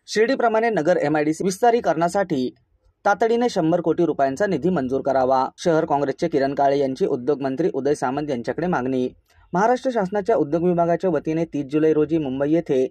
शिर्डीप्रमाणे नगर MIDC विस्तारीकरणासाठी तातडीने 100 कोटी रुपयांचा निधी मंजूर करावा. शहर काँग्रेसचे किरण काळे यांची उद्योगमंत्री उदय सामंत यांच्याकडे मागणी. महाराष्ट्र शासनाच्या उद्योग विभागाच्या वतीने 30 जुलै रोजी मुंबई येथे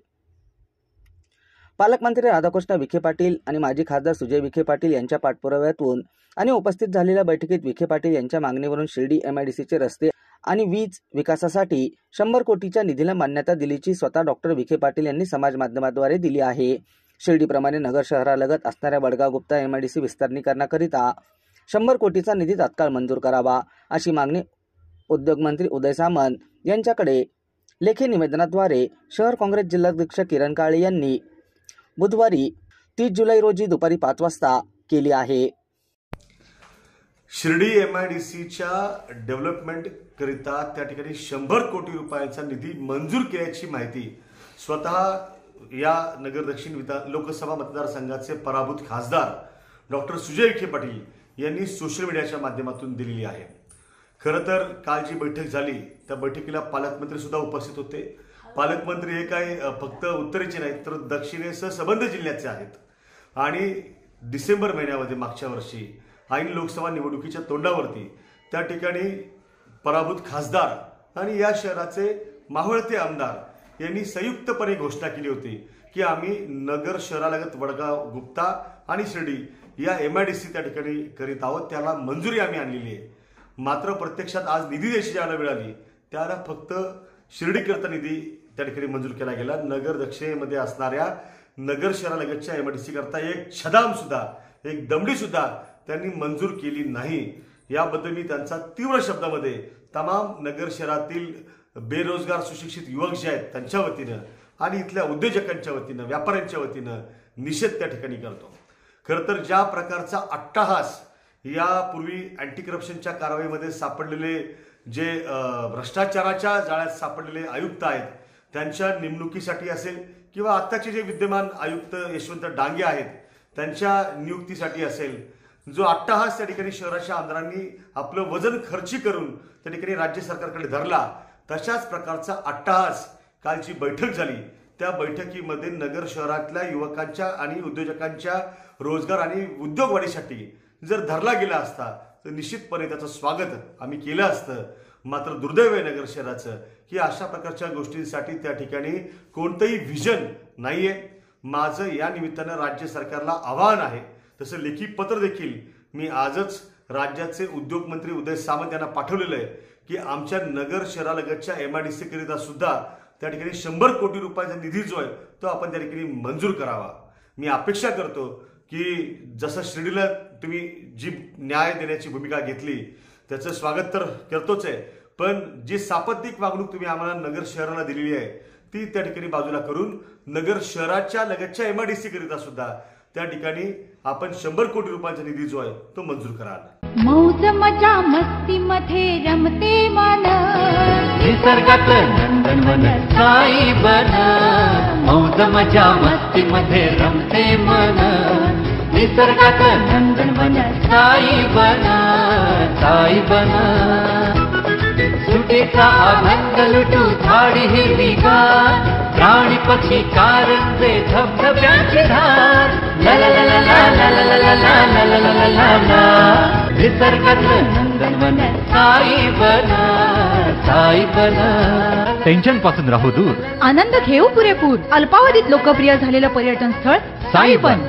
पालकमंत्री राधाकृष्ण विखे पाटील आणि माजी खासदार सुजय विखे पाटील यांच्या पाठपुराव्यातून आणि उपस्थित झालेल्या बैठकीत विखे पाटील यांच्या मागणीवरून शिर्डी MIDCचे रस्ते आणि वीज विकासासाठी 100 कोटीच्या निधीला मान्यता दिल्याची स्वतः डॉक्टर विखे पाटील यांनी समाज माध्यमाद्वारे दिली आहे. शिर्डीप्रमाणे नगर शहरालगत असणाऱ्या वडगाव गुप्ता MIDC विस्तारीकरणाकरिता 100 कोटीचा निधी तात्काळ मंजूर करावा अशी मागणी उद्योगमंत्री उदय सामंत यांच्याकडे लेखी निवेदनाद्वारे शहर काँग्रेस जिल्हाध्यक्ष किरण काळे यांनी बुधवारी 30 जुलै रोजी दुपारी 5 वाजता केली आहे. शिर्डी MIDCच्या डेव्हलपमेंट करिता त्या ठिकाणी 100 कोटी रुपयांचा निधी मंजूर केल्याची माहिती स्वतः या नगर दक्षिण लोकसभा मतदारसंघाचे पराभूत खासदार डॉक्टर सुजय विखे पाटील यांनी सोशल मीडियाच्या माध्यमातून दिलेली आहे. खरं तर काल जी बैठक झाली त्या बैठकीला पालकमंत्री सुद्धा उपस्थित होते. पालकमंत्री हे काही फक्त उत्तरेचे नाहीत तर दक्षिणेसह संबंध जिल्ह्याचे आहेत आणि डिसेंबर महिन्यामध्ये मागच्या वर्षी ऐन लोकसभा निवडणुकीच्या तोंडावरती त्या ठिकाणी पराभूत खासदार आणि या शहराचे मावळते आमदार यांनी संयुक्तपणे घोषणा केली होती की आम्ही नगर शहरालगत वडगाव गुप्ता आणि शिर्डी या MIDC त्या ठिकाणी करीत आहोत. त्याला मंजुरी आम्ही आणलेली आहे. मात्र प्रत्यक्षात आज निधी द्यायची ज्याला वेळ त्याला फक्त शिर्डीकरता निधी त्या ठिकाणी मंजूर केला गेला. नगर दक्षिणेमध्ये असणाऱ्या नगर शहरालगतच्या MIDC करता एक छदाम सुद्धा एक दमडी सुद्धा त्यांनी मंजूर केली नाही. याबद्दल मी त्यांचा तीव्र शब्दामध्ये तमाम नगर शहरातील बेरोजगार सुशिक्षित युवक जे आहेत त्यांच्या वतीनं आणि इथल्या उद्योजकांच्या वतीनं व्यापाऱ्यांच्या वतीनं निषेध त्या ठिकाणी करतो. खरं तर ज्या प्रकारचा अट्टहास यापूर्वी अँटी करप्शनच्या कारवाईमध्ये सापडलेले जे भ्रष्टाचाराच्या जाळ्यात सापडलेले आयुक्त आहेत त्यांच्या नेमणुकीसाठी असेल किंवा आत्ताचे जे विद्यमान आयुक्त यशवंत डांगे आहेत त्यांच्या नियुक्तीसाठी असेल, जो अट्टहास त्या ठिकाणी शहराच्या आमदारांनी आपलं वजन खर्ची करून त्या ठिकाणी राज्य सरकारकडे धरला, तशाच प्रकारचा अट्टहास कालची बैठक झाली. त्या बैठकीमध्ये नगर शहरातल्या युवकांच्या आणि उद्योजकांच्या रोजगार आणि उद्योगवाढीसाठी जर धरला गेला असता तर निश्चितपणे त्याचं स्वागत आम्ही केलं असतं. मात्र दुर्दैव आहे नगर शहराचं की अशा प्रकारच्या गोष्टींसाठी त्या ठिकाणी कोणतंही व्हिजन नाहीये. माझं या निमित्तानं राज्य सरकारला आवाहन आहे, तसं लेखी पत्र देखील मी आजच राज्याचे उद्योग मंत्री उदय सामंत यांना पाठवलेलं आहे की आमच्या नगर शहरालगतच्या MIDC करिता सुद्धा त्या ठिकाणी 100 कोटी रुपयाचा निधी जो आहे तो आपण त्या ठिकाणी मंजूर करावा. मी अपेक्षा करतो की जसं शिर्डीला तुम्ही जी न्याय देण्याची भूमिका घेतली त्याचं स्वागत तर करतोच आहे, पण जी सापत्तिक वागणूक तुम्ही आम्हाला नगर शहराला दिलेली आहे ती त्या ठिकाणी बाजूला करून नगर शहराच्या लगतच्या MIDC करिता सुद्धा त्या ठिकाणी आपण 100 कोटी रुपयांचा निधी जो आहे तो मंजूर कराल. मौज मजा मस्ती मध्ये रमते मन निसर्गात नंदनवन साई बन. मौज मजा मस्ती मध्ये रमते मन निसर्गात नंदनवन साई बन. साई बन सुटेचा आनंद लुटू झाडी हिरवीगार प्राणी पक्षी कारंजे धबधब्याची धार. ला ला ला ला ला ला ला ला ला ला ला ला ला. निसर्गातलं नंदनवन साई बन. साई बन. टेन्शन पासून राहू दूर, आनंद घेऊ पुरेपूर. अल्पावधीत लोकप्रिय झालेलं पर्यटन स्थळ साई बन.